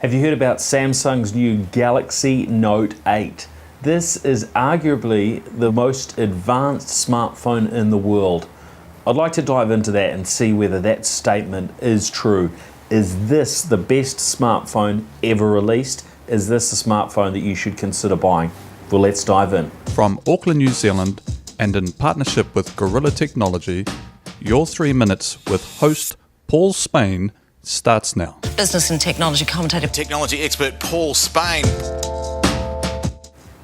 Have you heard about Samsung's new Galaxy Note 8? This is arguably the most advanced smartphone in the world. I'd like to dive into that and see whether that statement is true. Is this the best smartphone ever released? Is this a smartphone that you should consider buying? Well, let's dive in. From Auckland, New Zealand, and in partnership with Gorilla Technology, your 3 minutes with host Paul Spain starts now. Business and technology commentator, technology expert Paul Spain.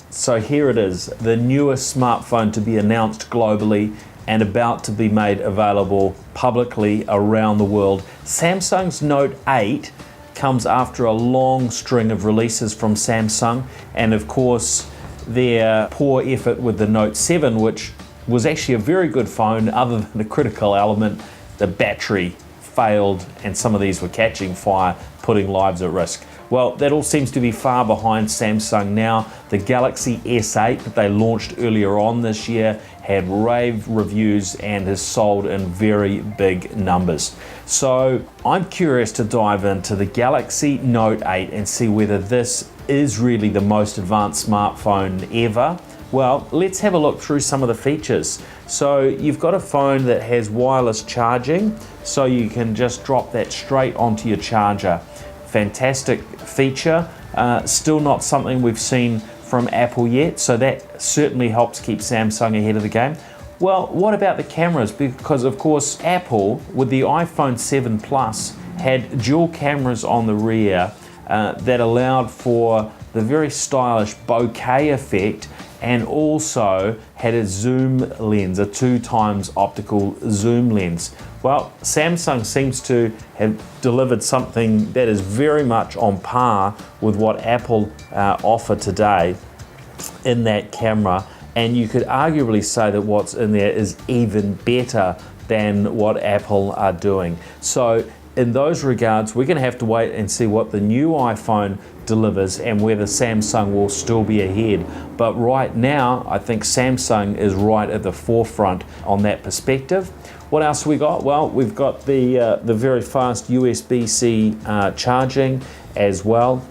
So here it is, the newest smartphone to be announced globally and about to be made available publicly around the world. Samsung's Note 8 comes after a long string of releases from Samsung, and of course their poor effort with the Note 7, which was actually a very good phone other than the critical element, the battery failed and some of these were catching fire, putting lives at risk. Well, that all seems to be far behind Samsung now. The Galaxy S8 that they launched earlier on this year had rave reviews and has sold in very big numbers. So I'm curious to dive into the Galaxy Note 8 and see whether this is really the most advanced smartphone ever. Well, let's have a look through some of the features. So you've got a phone that has wireless charging, so you can just drop that straight onto your charger. Fantastic feature, still not something we've seen from Apple yet, so that certainly helps keep Samsung ahead of the game. Well, what about the cameras? Because of course Apple, with the iPhone 7 Plus, had dual cameras on the rear that allowed for the very stylish bokeh effect, and also had a zoom lens, a 2x optical zoom lens. Well, Samsung seems to have delivered something that is very much on par with what Apple offer today in that camera, and you could arguably say that what's in there is even better than what Apple are doing. So in those regards, we're going to have to wait and see what the new iPhone delivers and whether Samsung will still be ahead. But right now, I think Samsung is right at the forefront on that perspective. What else have we got? Well, we've got the very fast USB-C charging as well.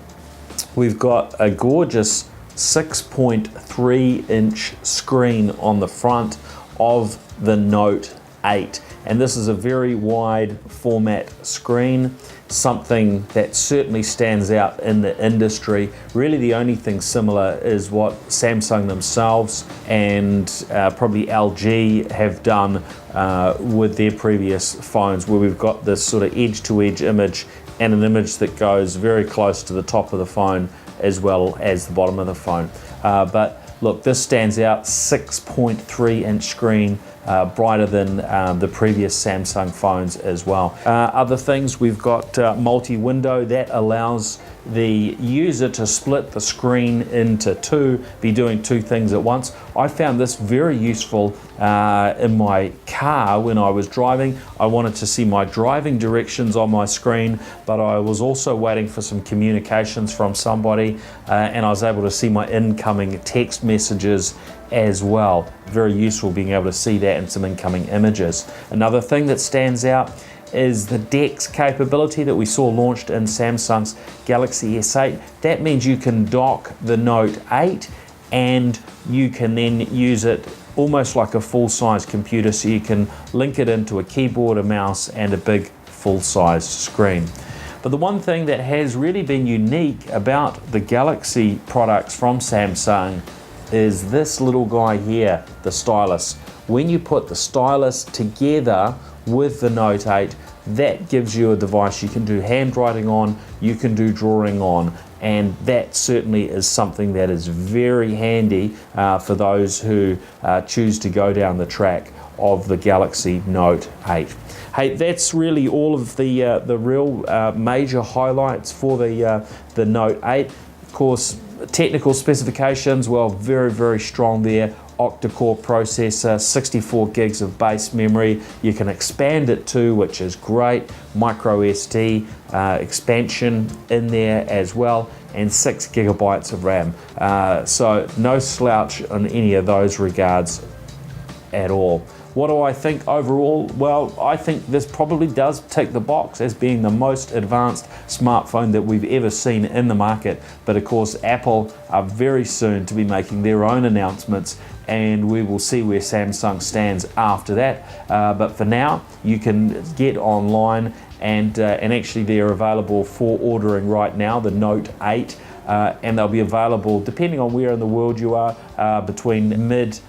We've got a gorgeous 6.3-inch screen on the front of the Note 8. And this is a very wide format screen, something that certainly stands out in the industry. Really the only thing similar is what Samsung themselves and probably LG have done with their previous phones, where we've got this sort of edge-to-edge image and an image that goes very close to the top of the phone as well as the bottom of the phone. But look, this stands out, 6.3-inch screen, brighter than the previous Samsung phones as well. Other things, we've got multi-window that allows the user to split the screen into two, be doing two things at once. I found this very useful in my car when I was driving. I wanted to see my driving directions on my screen, but I was also waiting for some communications from somebody, and I was able to see my incoming text messages as well. Very useful being able to see that in some incoming images. Another thing that stands out is the DeX capability that we saw launched in Samsung's Galaxy S8. That means you can dock the Note 8 and you can then use it almost like a full-size computer, so you can link it into a keyboard, a mouse, and a big full-size screen. But the one thing that has really been unique about the Galaxy products from Samsung is this little guy here, the Stylus. When you put the Stylus together with the Note 8, that gives you a device you can do handwriting on, you can do drawing on, and that certainly is something that is very handy for those who choose to go down the track of the Galaxy Note 8. Hey, that's really all of the real major highlights for the Note 8. Of course, technical specifications, well, very, very strong there. Octa-core processor, 64 gigs of base memory. You can expand it too, which is great. Micro SD expansion in there as well, and 6 gigabytes of RAM. So no slouch on any of those regards at all. What do I think overall? Well, I think this probably does tick the box as being the most advanced smartphone that we've ever seen in the market. But of course, Apple are very soon to be making their own announcements, and we will see where Samsung stands after that. But for now, you can get online, and actually they're available for ordering right now, the Note 8, and they'll be available, depending on where in the world you are, between mid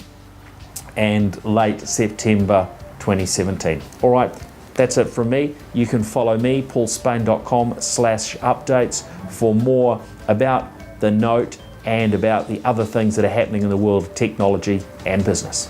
and late September 2017. All right, that's it from me. You can follow me, paulspain.com/updates, for more about the Note and about the other things that are happening in the world of technology and business.